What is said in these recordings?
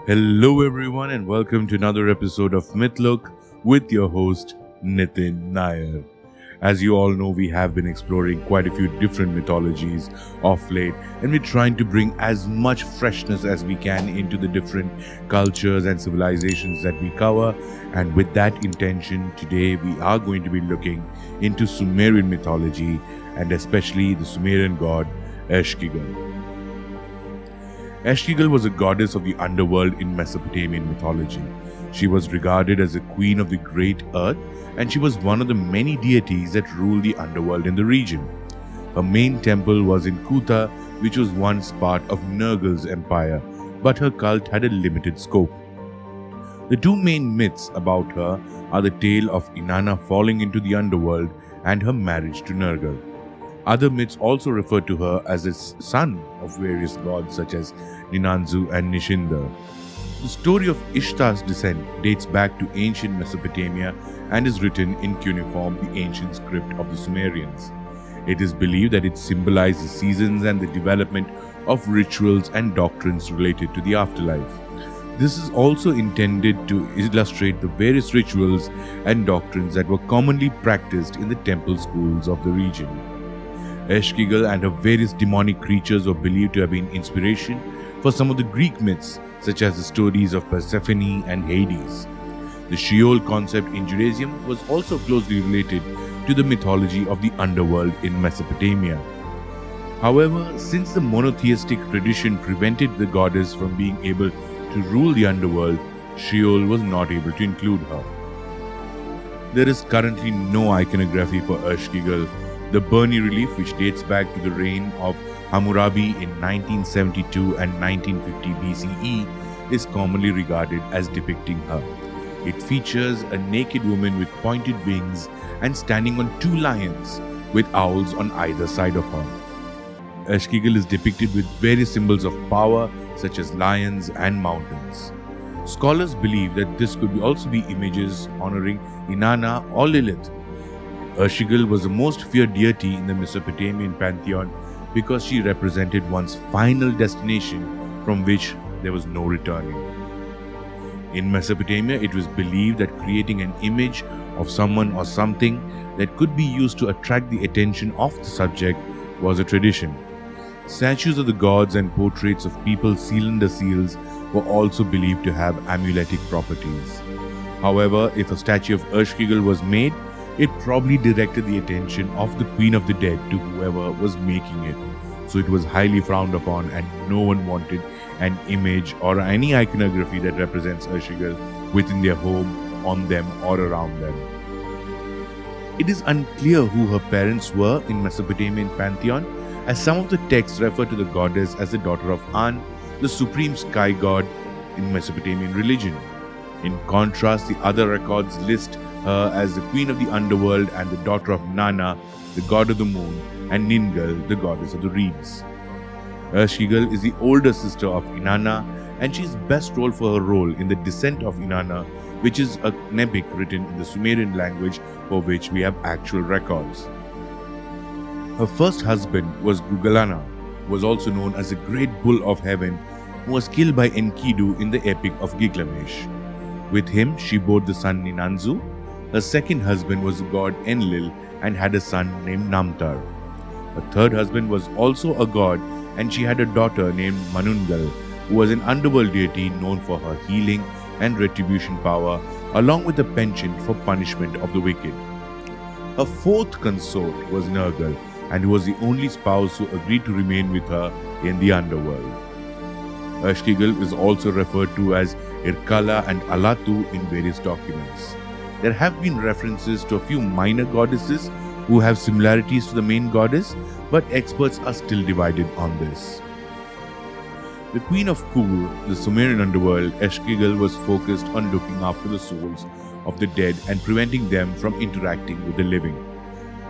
Hello, everyone, and welcome to another episode of Mythlook with your host Nitin Nair. As you all know, we have been exploring quite a few different mythologies of late, and we're trying to bring as much freshness as we can into the different cultures and civilizations that we cover. And with that intention, today we are going to be looking into Sumerian mythology and especially the Sumerian god Ereshkigal. Ereshkigal was a goddess of the underworld in Mesopotamian mythology. She was regarded as the queen of the great earth, and she was one of the many deities that ruled the underworld in the region. Her main temple was in Kuta, which was once part of Nergal's empire, but her cult had a limited scope. The two main myths about her are the tale of Inanna falling into the underworld and her marriage to Nergal. Other myths also refer to her as the son of various gods such as Ninanzu and Nishinda. The story of Ishtar's descent dates back to ancient Mesopotamia and is written in cuneiform, the ancient script of the Sumerians. It is believed that it symbolizes the seasons and the development of rituals and doctrines related to the afterlife. This is also intended to illustrate the various rituals and doctrines that were commonly practiced in the temple schools of the region. Ereshkigal and her various demonic creatures were believed to have been inspiration for some of the Greek myths, such as the stories of Persephone and Hades. The Sheol concept in Judaism was also closely related to the mythology of the underworld in Mesopotamia. However, since the monotheistic tradition prevented the goddess from being able to rule the underworld, Sheol was not able to include her. There is currently no iconography for Ereshkigal. The Burney relief, which dates back to the reign of Hammurabi in 1972 and 1950 BCE, is commonly regarded as depicting her. It features a naked woman with pointed wings and standing on two lions, with owls on either side of her. Ereshkigal is depicted with various symbols of power, such as lions and mountains. Scholars believe that this could also be images honoring Inanna or Lilith. Ereshkigal was the most feared deity in the Mesopotamian pantheon because she represented one's final destination from which there was no returning. In Mesopotamia, it was believed that creating an image of someone or something that could be used to attract the attention of the subject was a tradition. Statues of the gods and portraits of people sealed seals were also believed to have amuletic properties. However, if a statue of Ereshkigal was made, it probably directed the attention of the Queen of the Dead to whoever was making it. So it was highly frowned upon, and no one wanted an image or any iconography that represents Ereshkigal within their home, on them, or around them. It is unclear who her parents were in Mesopotamian pantheon, as some of the texts refer to the goddess as the daughter of An, the supreme sky god in Mesopotamian religion. In contrast, the other records list her as the queen of the underworld and the daughter of Nana, the god of the moon, and Ningal, the goddess of the reeds. Ereshkigal is the older sister of Inanna, and she is best known for her role in the descent of Inanna, which is an epic written in the Sumerian language for which we have actual records. Her first husband was Gugalana, who was also known as the Great Bull of Heaven, who was killed by Enkidu in the epic of Gilgamesh. With him, she bore the son Ninanzu. Her second husband was the god Enlil and had a son named Namtar. Her third husband was also a god, and she had a daughter named Manungal, who was an underworld deity known for her healing and retribution power, along with a penchant for punishment of the wicked. Her fourth consort was Nergal, and who was the only spouse who agreed to remain with her in the underworld. Ereshkigal is also referred to as Irkala and Alatu in various documents. There have been references to a few minor goddesses who have similarities to the main goddess, but experts are still divided on this. The queen of Kur, the Sumerian underworld, Ereshkigal was focused on looking after the souls of the dead and preventing them from interacting with the living.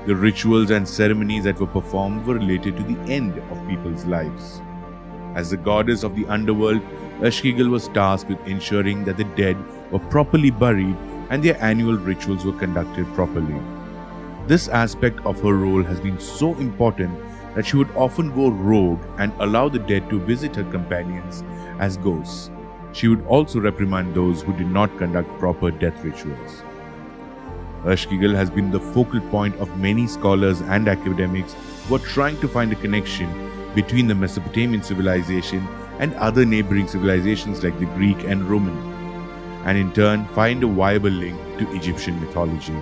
The rituals and ceremonies that were performed were related to the end of people's lives. As the goddess of the underworld, Ereshkigal was tasked with ensuring that the dead were properly buried and their annual rituals were conducted properly. This aspect of her role has been so important that she would often go rogue and allow the dead to visit her companions as ghosts. She would also reprimand those who did not conduct proper death rituals. Ereshkigal has been the focal point of many scholars and academics who are trying to find a connection between the Mesopotamian civilization and other neighboring civilizations like the Greek and Roman, and in turn find a viable link to Egyptian mythology.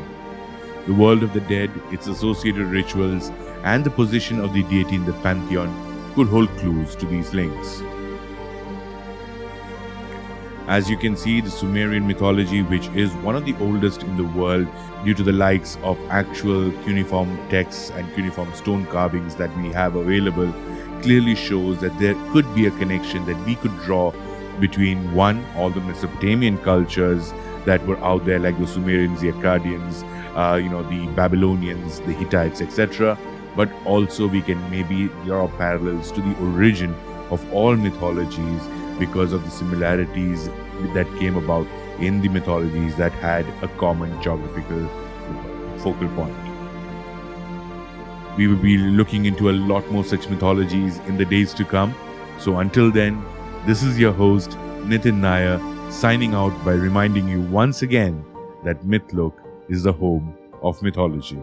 The world of the dead, its associated rituals, and the position of the deity in the pantheon could hold clues to these links. As you can see, the Sumerian mythology, which is one of the oldest in the world due to the likes of actual cuneiform texts and cuneiform stone carvings that we have available, clearly shows that there could be a connection that we could draw between one, all the Mesopotamian cultures that were out there like the Sumerians, the Akkadians, the Babylonians, the Hittites, etc. But also we can maybe draw parallels to the origin of all mythologies because of the similarities that came about in the mythologies that had a common geographical focal point. We will be looking into a lot more such mythologies in the days to come. So until then, this is your host, Nitin Nair, signing out by reminding you once again that Mythlook is the home of mythology.